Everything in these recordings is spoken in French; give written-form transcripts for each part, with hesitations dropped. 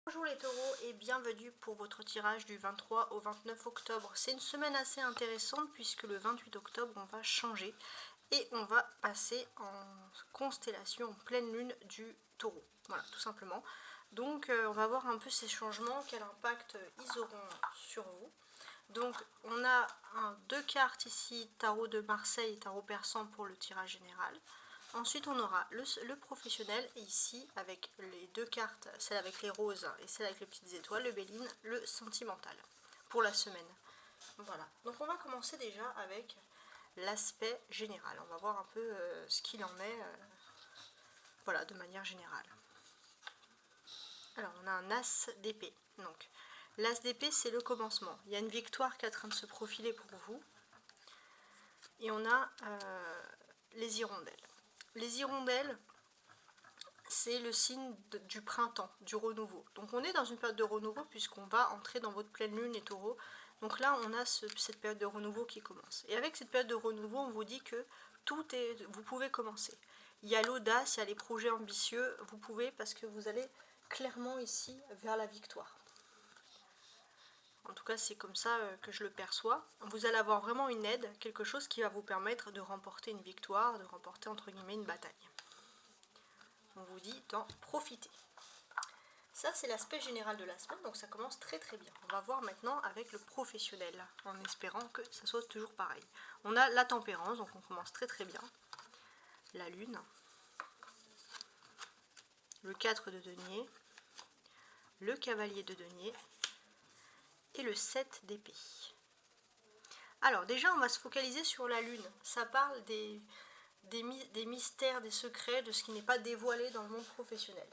Bonjour les taureaux et bienvenue pour votre tirage du 23 au 29 octobre. C'est une semaine assez intéressante puisque le 28 octobre on va changer et on va passer en constellation en pleine lune du taureau. Voilà, tout simplement. Donc on va voir un peu ces changements, quel impact ils auront sur vous. Donc on a deux cartes ici, tarot de Marseille et tarot persan pour le tirage général. Ensuite on aura le professionnel, et ici avec les deux cartes, celle avec les roses et celle avec les petites étoiles, le Béline, le sentimental pour la semaine. Voilà, donc on va commencer déjà avec l'aspect général. On va voir un peu ce qu'il en est, voilà, de manière générale. Alors on a un as d'épée, donc l'as d'épée c'est le commencement. Il y a une victoire qui est en train de se profiler pour vous. Et on a les hirondelles. Les hirondelles, c'est le signe du printemps, du renouveau. Donc on est dans une période de renouveau puisqu'on va entrer dans votre pleine lune, les taureaux. Donc là, on a cette période de renouveau qui commence. Et avec cette période de renouveau, on vous dit que vous pouvez commencer. Il y a l'audace, il y a les projets ambitieux, vous pouvez parce que vous allez clairement ici vers la victoire. En tout cas, c'est comme ça que je le perçois. Vous allez avoir vraiment une aide, quelque chose qui va vous permettre de remporter une victoire, de remporter entre guillemets une bataille. On vous dit d'en profiter. Ça, c'est l'aspect général de la semaine, donc ça commence très très bien. On va voir maintenant avec le professionnel, en espérant que ça soit toujours pareil. On a la tempérance, donc on commence très très bien. La lune. Le 4 de denier. Le cavalier de denier. Et le 7 d'épée. Alors déjà, on va se focaliser sur la lune. Ça parle des mystères, des secrets, de ce qui n'est pas dévoilé dans le monde professionnel.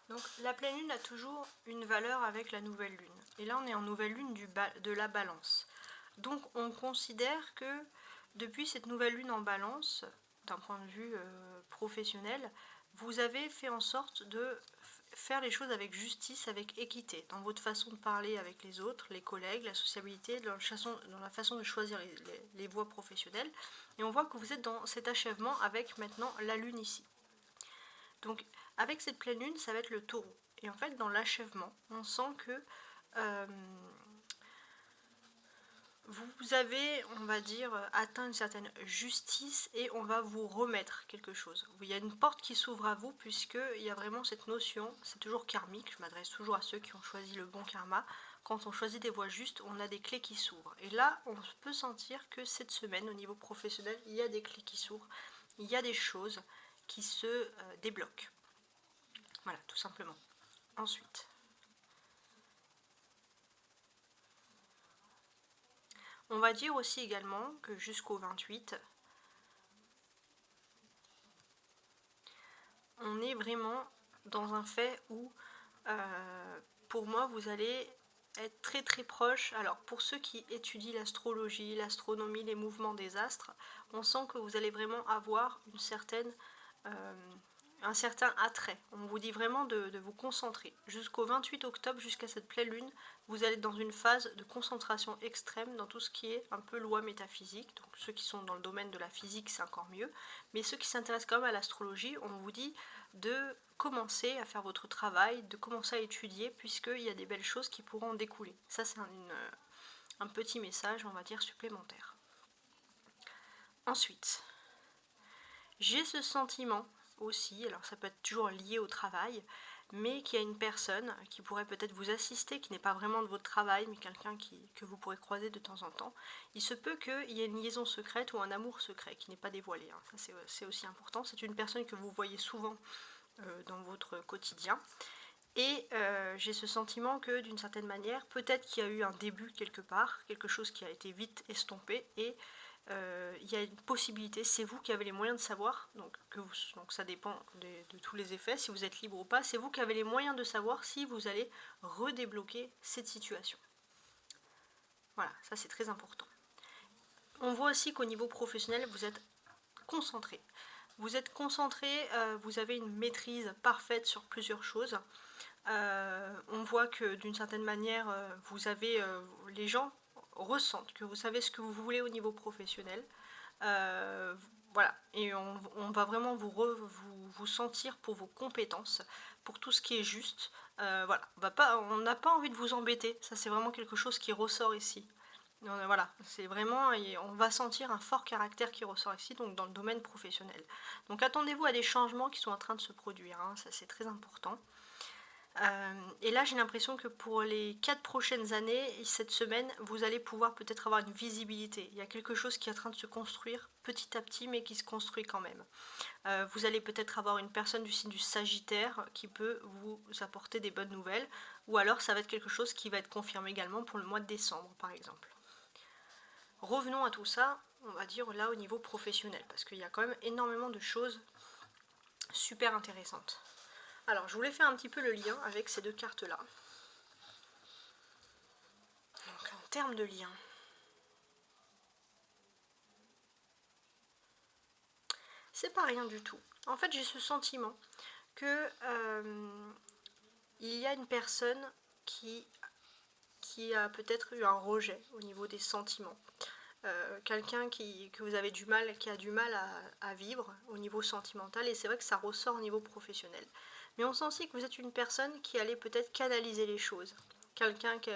Donc la pleine lune a toujours une valeur avec la nouvelle lune. Et là on est en nouvelle lune de la balance. Donc on considère que depuis cette nouvelle lune en balance, d'un point de vue professionnel, vous avez fait en sorte de faire les choses avec justice, avec équité, dans votre façon de parler avec les autres, les collègues, la sociabilité, dans la façon de choisir les voies professionnelles. Et on voit que vous êtes dans cet achèvement avec maintenant la lune ici. Donc avec cette pleine lune, ça va être le taureau. Et en fait, dans l'achèvement, on sent que vous avez, on va dire, atteint une certaine justice et on va vous remettre quelque chose. Il y a une porte qui s'ouvre à vous puisqu'il y a vraiment cette notion, c'est toujours karmique, je m'adresse toujours à ceux qui ont choisi le bon karma. Quand on choisit des voies justes, on a des clés qui s'ouvrent. Et là, on peut sentir que cette semaine, au niveau professionnel, il y a des clés qui s'ouvrent, il y a des choses qui se débloquent. Voilà, tout simplement. Ensuite, on va dire aussi également que jusqu'au 28, on est vraiment dans un fait où, pour moi, vous allez être très très proche. Alors pour ceux qui étudient l'astrologie, l'astronomie, les mouvements des astres, on sent que vous allez vraiment avoir une certaine, un certain attrait. On vous dit vraiment de vous concentrer. Jusqu'au 28 octobre, jusqu'à cette pleine lune, vous allez être dans une phase de concentration extrême dans tout ce qui est un peu loi métaphysique. Donc ceux qui sont dans le domaine de la physique, c'est encore mieux. Mais ceux qui s'intéressent quand même à l'astrologie, on vous dit de commencer à faire votre travail, de commencer à étudier, puisqu'il y a des belles choses qui pourront en découler. Ça, c'est un petit message, on va dire, supplémentaire. Ensuite, j'ai ce sentiment aussi, alors ça peut être toujours lié au travail, mais qu'il y a une personne qui pourrait peut-être vous assister, qui n'est pas vraiment de votre travail, mais quelqu'un que vous pourrez croiser de temps en temps. Il se peut qu'il y ait une liaison secrète ou un amour secret qui n'est pas dévoilé. Hein. Ça, c'est aussi important. C'est une personne que vous voyez souvent dans votre quotidien. Et j'ai ce sentiment que d'une certaine manière, peut-être qu'il y a eu un début quelque part, quelque chose qui a été vite estompé, et il y a une possibilité, c'est vous qui avez les moyens de savoir, donc ça dépend de tous les effets, si vous êtes libre ou pas, c'est vous qui avez les moyens de savoir si vous allez redébloquer cette situation. Voilà, ça c'est très important. On voit aussi qu'au niveau professionnel, vous êtes concentré. Vous êtes concentré, vous avez une maîtrise parfaite sur plusieurs choses. On voit que d'une certaine manière, les gens ressentent que vous savez ce que vous voulez au niveau professionnel. Voilà, et on va vraiment vous sentir pour vos compétences, pour tout ce qui est juste. Voilà, on n'a pas envie de vous embêter, ça c'est vraiment quelque chose qui ressort ici. Voilà, c'est vraiment, et on va sentir un fort caractère qui ressort ici, donc dans le domaine professionnel. Donc attendez-vous à des changements qui sont en train de se produire, hein, ça c'est très important. Et là j'ai l'impression que pour les 4 prochaines années, cette semaine, vous allez pouvoir peut-être avoir une visibilité. Il y a quelque chose qui est en train de se construire petit à petit, mais qui se construit quand même. Vous allez peut-être avoir une personne du signe du Sagittaire qui peut vous apporter des bonnes nouvelles, ou alors ça va être quelque chose qui va être confirmé également pour le mois de décembre par exemple. Revenons à tout ça, on va dire là au niveau professionnel, parce qu'il y a quand même énormément de choses super intéressantes. Alors je voulais faire un petit peu le lien avec ces deux cartes là. Donc en termes de lien, c'est pas rien du tout. En fait j'ai ce sentiment que il y a une personne qui a peut-être eu un rejet au niveau des sentiments. Quelqu'un que vous avez qui a du mal à vivre au niveau sentimental, et c'est vrai que ça ressort au niveau professionnel. Mais on sent aussi que vous êtes une personne qui allait peut-être canaliser les choses. Quelqu'un par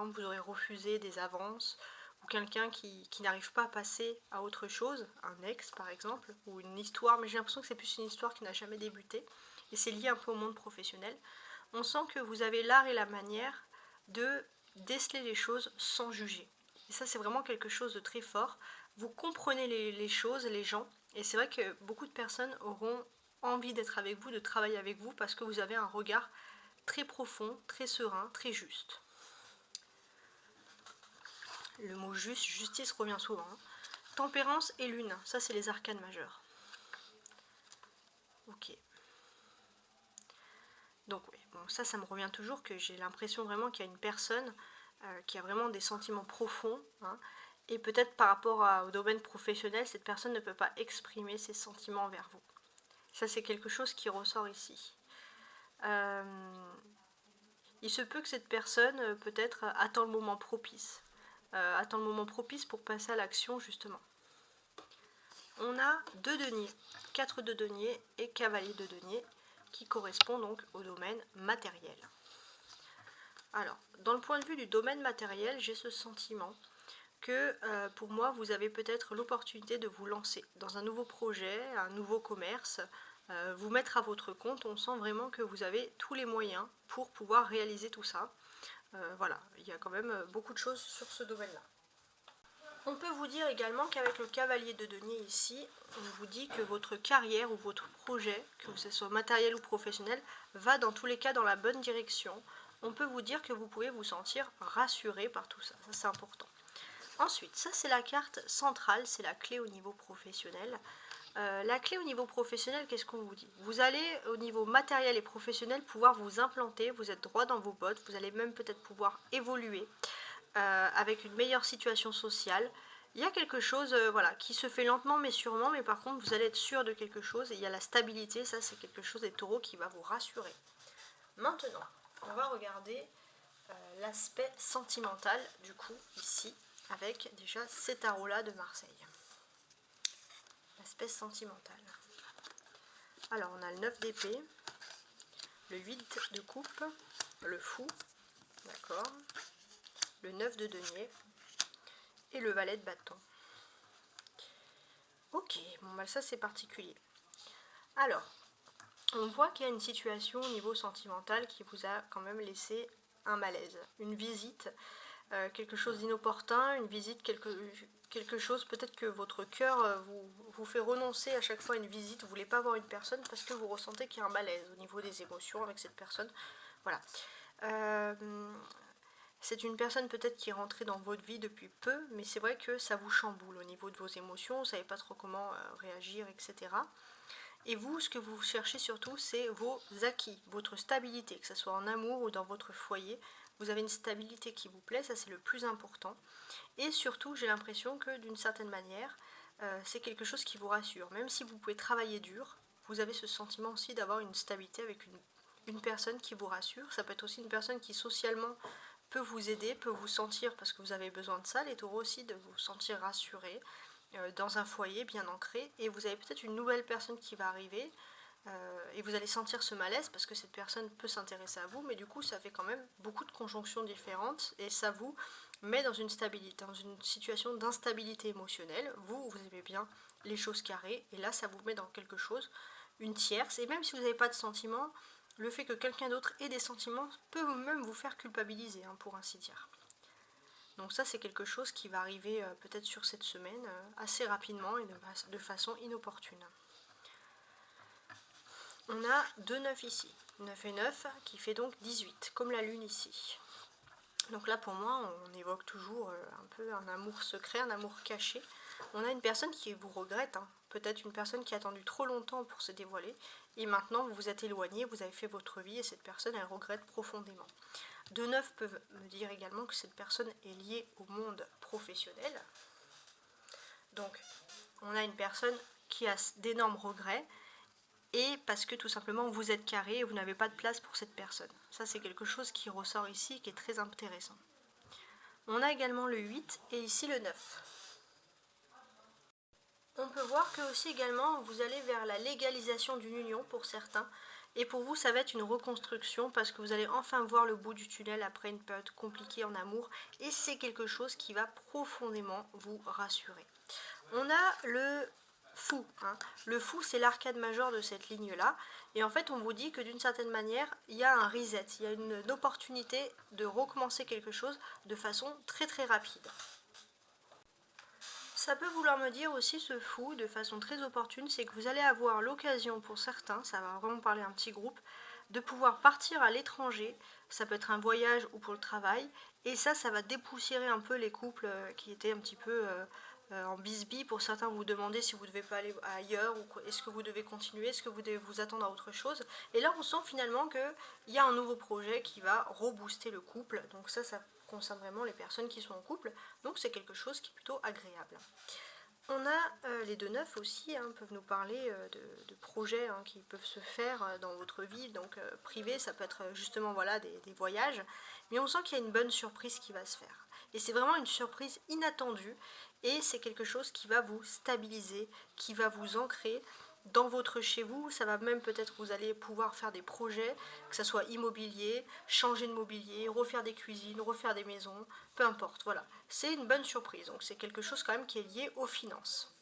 exemple, vous aurez refusé des avances, ou quelqu'un qui n'arrive pas à passer à autre chose, un ex par exemple, ou une histoire, mais j'ai l'impression que c'est plus une histoire qui n'a jamais débuté, et c'est lié un peu au monde professionnel. On sent que vous avez l'art et la manière de déceler les choses sans juger. Et ça, c'est vraiment quelque chose de très fort. Vous comprenez les choses, les gens, et c'est vrai que beaucoup de personnes auront envie d'être avec vous, de travailler avec vous, parce que vous avez un regard très profond, très serein, très juste. Le mot juste, justice revient souvent. Tempérance et lune, ça c'est les arcanes majeures. Ok. Donc oui, bon, ça me revient toujours, que j'ai l'impression vraiment qu'il y a une personne qui a vraiment des sentiments profonds, hein, et peut-être par rapport au domaine professionnel, cette personne ne peut pas exprimer ses sentiments envers vous. Ça c'est quelque chose qui ressort ici. Il se peut que cette personne peut-être attend le moment propice. Attend le moment propice pour passer à l'action justement. On a 2 deniers, 4 de deniers et cavalier de deniers, qui correspond donc au domaine matériel. Alors, dans le point de vue du domaine matériel, j'ai ce sentiment que pour moi, vous avez peut-être l'opportunité de vous lancer dans un nouveau projet, un nouveau commerce, vous mettre à votre compte. On sent vraiment que vous avez tous les moyens pour pouvoir réaliser tout ça. Voilà, il y a quand même beaucoup de choses sur ce domaine-là. On peut vous dire également qu'avec le cavalier de denier ici, on vous dit que votre carrière ou votre projet, que ce soit matériel ou professionnel, va dans tous les cas dans la bonne direction. On peut vous dire que vous pouvez vous sentir rassuré par tout ça, ça c'est important. Ensuite, ça c'est la carte centrale, c'est la clé au niveau professionnel. La clé au niveau professionnel, qu'est-ce qu'on vous dit? Vous allez au niveau matériel et professionnel pouvoir vous implanter, vous êtes droit dans vos bottes, vous allez même peut-être pouvoir évoluer avec une meilleure situation sociale. Il y a quelque chose voilà, qui se fait lentement mais sûrement, mais par contre vous allez être sûr de quelque chose, et il y a la stabilité, ça c'est quelque chose des taureaux qui va vous rassurer. Maintenant, on va regarder l'aspect sentimental du coup ici, avec déjà ces tarots-là de Marseille. L'aspect sentimental. Alors on a le 9 d'épée, le 8 de coupe, le fou, d'accord, le 9 de denier et le valet de bâton. Ok, bon bah ça c'est particulier. Alors, on voit qu'il y a une situation au niveau sentimental qui vous a quand même laissé un malaise, une visite, quelque chose d'inopportun, une visite, quelque chose, peut-être que votre cœur vous fait renoncer à chaque fois à une visite, vous ne voulez pas voir une personne parce que vous ressentez qu'il y a un malaise au niveau des émotions avec cette personne. Voilà. C'est une personne peut-être qui est rentrée dans votre vie depuis peu, mais c'est vrai que ça vous chamboule au niveau de vos émotions, vous ne savez pas trop comment réagir, etc. Et vous, ce que vous cherchez surtout, c'est vos acquis, votre stabilité, que ce soit en amour ou dans votre foyer. Vous avez une stabilité qui vous plaît, ça c'est le plus important. Et surtout, j'ai l'impression que d'une certaine manière, c'est quelque chose qui vous rassure. Même si vous pouvez travailler dur, vous avez ce sentiment aussi d'avoir une stabilité avec une personne qui vous rassure. Ça peut être aussi une personne qui socialement peut vous aider, peut vous sentir, parce que vous avez besoin de ça, les taureaux aussi, de vous sentir rassuré dans un foyer bien ancré. Et vous avez peut-être une nouvelle personne qui va arriver, et vous allez sentir ce malaise parce que cette personne peut s'intéresser à vous, mais du coup ça fait quand même beaucoup de conjonctions différentes et ça vous met dans une stabilité, dans une situation d'instabilité émotionnelle. Vous aimez bien les choses carrées et là ça vous met dans quelque chose, une tierce, et même si vous n'avez pas de sentiments, le fait que quelqu'un d'autre ait des sentiments peut même vous faire culpabiliser, hein, pour ainsi dire. Donc ça c'est quelque chose qui va arriver peut-être sur cette semaine assez rapidement et de façon inopportune. On a 2 9 ici, 9 et 9 qui fait donc 18, comme la lune ici. Donc là pour moi on évoque toujours un peu un amour secret, un amour caché. On a une personne qui vous regrette, hein. Peut-être une personne qui a attendu trop longtemps pour se dévoiler, et maintenant vous vous êtes éloigné, vous avez fait votre vie, et cette personne elle regrette profondément. 2 9 peuvent me dire également que cette personne est liée au monde professionnel. Donc on a une personne qui a d'énormes regrets, et parce que tout simplement vous êtes carré et vous n'avez pas de place pour cette personne. Ça c'est quelque chose qui ressort ici, qui est très intéressant. On a également le 8 et ici le 9. On peut voir que aussi également vous allez vers la légalisation d'une union pour certains, et pour vous ça va être une reconstruction parce que vous allez enfin voir le bout du tunnel après une période compliquée en amour, et c'est quelque chose qui va profondément vous rassurer. On a le fou, hein. Le fou c'est l'arcade majeur de cette ligne là, et en fait on vous dit que d'une certaine manière il y a un reset, il y a une opportunité de recommencer quelque chose de façon très très rapide. Ça peut vouloir me dire aussi, ce fou, de façon très opportune, c'est que vous allez avoir l'occasion pour certains, ça va vraiment parler à un petit groupe, de pouvoir partir à l'étranger, ça peut être un voyage ou pour le travail, et ça va dépoussiérer un peu les couples qui étaient un petit peu en bisbille. Pour certains, vous vous demandez si vous ne devez pas aller ailleurs, ou est-ce que vous devez continuer, est-ce que vous devez vous attendre à autre chose. Et là, on sent finalement qu'il y a un nouveau projet qui va rebooster le couple, donc ça concerne vraiment les personnes qui sont en couple, donc c'est quelque chose qui est plutôt agréable. On a les 2 9 aussi, hein, peuvent nous parler de projets, hein, qui peuvent se faire dans votre vie, donc privé, ça peut être justement voilà, des voyages, mais on sent qu'il y a une bonne surprise qui va se faire. Et c'est vraiment une surprise inattendue, et c'est quelque chose qui va vous stabiliser, qui va vous ancrer dans votre chez vous. Ça va même peut-être, vous allez pouvoir faire des projets, que ce soit immobilier, changer de mobilier, refaire des cuisines, refaire des maisons, peu importe, voilà. C'est une bonne surprise, donc c'est quelque chose quand même qui est lié aux finances.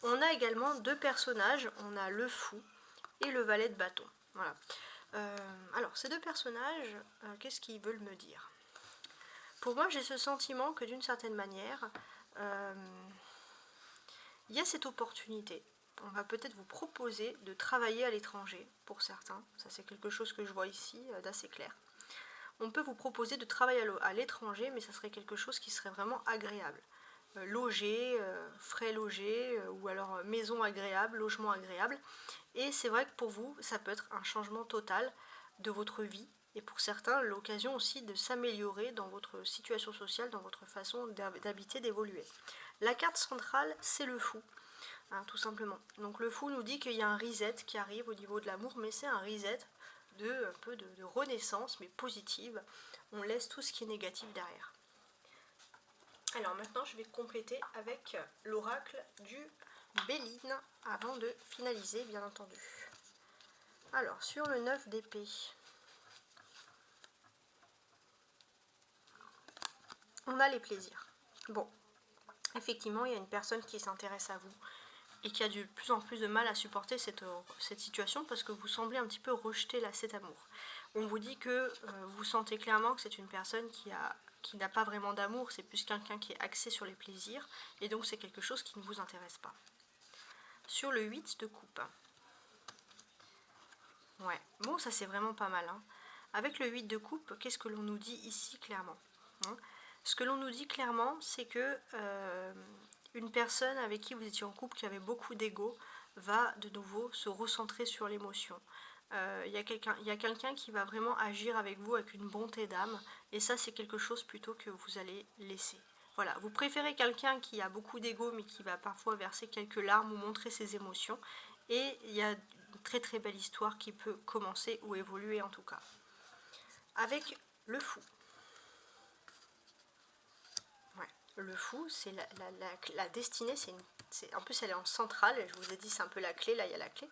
On a également 2 personnages, on a le fou et le valet de bâton. Voilà. Alors ces 2 personnages, qu'est-ce qu'ils veulent me dire? Pour moi j'ai ce sentiment que d'une certaine manière, il y a cette opportunité. On va peut-être vous proposer de travailler à l'étranger, pour certains. Ça c'est quelque chose que je vois ici d'assez clair. On peut vous proposer de travailler à l'étranger, mais ça serait quelque chose qui serait vraiment agréable. Loger, frais logés, ou alors maison agréable, logement agréable. Et c'est vrai que pour vous, ça peut être un changement total de votre vie. Et pour certains, l'occasion aussi de s'améliorer dans votre situation sociale, dans votre façon d'habiter, d'évoluer. La carte centrale, c'est le fou, hein, tout simplement. Donc le fou nous dit qu'il y a un reset qui arrive au niveau de l'amour, mais c'est un reset un peu de renaissance, mais positive. On laisse tout ce qui est négatif derrière. Alors maintenant, je vais compléter avec l'oracle du Béline avant de finaliser, bien entendu. Alors, sur le 9 d'épée, on a les plaisirs. Bon, effectivement, il y a une personne qui s'intéresse à vous et qui a de plus en plus de mal à supporter cette situation parce que vous semblez un petit peu rejeter cet amour. On vous dit que vous sentez clairement que c'est une personne qui n'a pas vraiment d'amour, c'est plus quelqu'un qui est axé sur les plaisirs, et donc c'est quelque chose qui ne vous intéresse pas. Sur le 8 de coupe, ouais, bon, ça c'est vraiment pas mal, hein. Avec le 8 de coupe, qu'est-ce que l'on nous dit ici clairement, hein? Ce que l'on nous dit clairement, c'est que une personne avec qui vous étiez en couple, qui avait beaucoup d'ego, va de nouveau se recentrer sur l'émotion. Il y a quelqu'un qui va vraiment agir avec vous avec une bonté d'âme, et ça c'est quelque chose plutôt que vous allez laisser. Voilà, vous préférez quelqu'un qui a beaucoup d'ego mais qui va parfois verser quelques larmes ou montrer ses émotions, et il y a une très très belle histoire qui peut commencer ou évoluer en tout cas. Avec le fou. Ouais, le fou, c'est la destinée, c'est une En plus elle est en centrale, je vous ai dit c'est un peu la clé, là il y a la clé.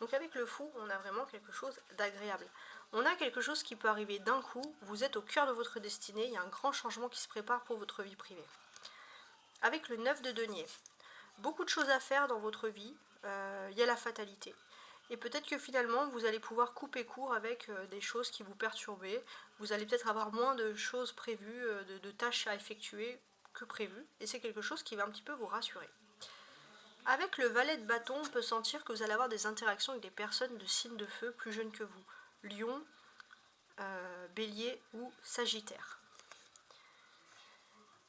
Donc avec le fou, on a vraiment quelque chose d'agréable. On a quelque chose qui peut arriver d'un coup, vous êtes au cœur de votre destinée, il y a un grand changement qui se prépare pour votre vie privée. Avec le 9 de denier, beaucoup de choses à faire dans votre vie, il y a la fatalité. Et peut-être que finalement, vous allez pouvoir couper court avec des choses qui vous perturbaient. Vous allez peut-être avoir moins de choses prévues, de tâches à effectuer que prévu. Et c'est quelque chose qui va un petit peu vous rassurer. Avec le valet de bâton, on peut sentir que vous allez avoir des interactions avec des personnes de signe de feu plus jeunes que vous. Lion, Bélier ou Sagittaire.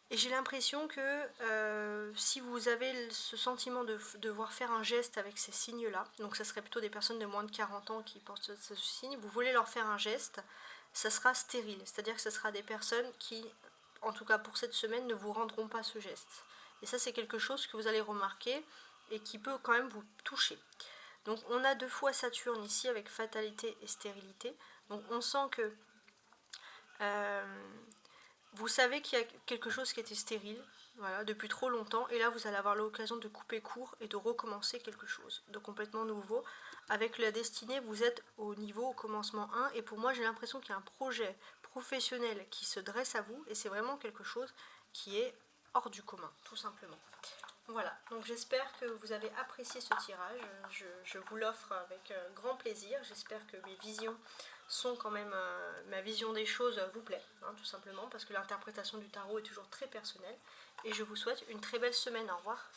Et j'ai l'impression que si vous avez ce sentiment de devoir faire un geste avec ces signes-là, donc ça serait plutôt des personnes de moins de 40 ans qui portent ce signe, vous voulez leur faire un geste, ça sera stérile. C'est-à-dire que ce sera des personnes qui, en tout cas pour cette semaine, ne vous rendront pas ce geste. Et ça, c'est quelque chose que vous allez remarquer et qui peut quand même vous toucher. Donc on a 2 fois Saturne ici avec fatalité et stérilité. Donc on sent que vous savez qu'il y a quelque chose qui était stérile, voilà, depuis trop longtemps, et là vous allez avoir l'occasion de couper court et de recommencer quelque chose de complètement nouveau. Avec la destinée, vous êtes au commencement 1, et pour moi j'ai l'impression qu'il y a un projet professionnel qui se dresse à vous, et c'est vraiment quelque chose qui est hors du commun, tout simplement. Voilà, donc j'espère que vous avez apprécié ce tirage, je vous l'offre avec grand plaisir, j'espère que mes visions sont quand même, ma vision des choses vous plaît, hein, tout simplement, parce que l'interprétation du tarot est toujours très personnelle, et je vous souhaite une très belle semaine, au revoir.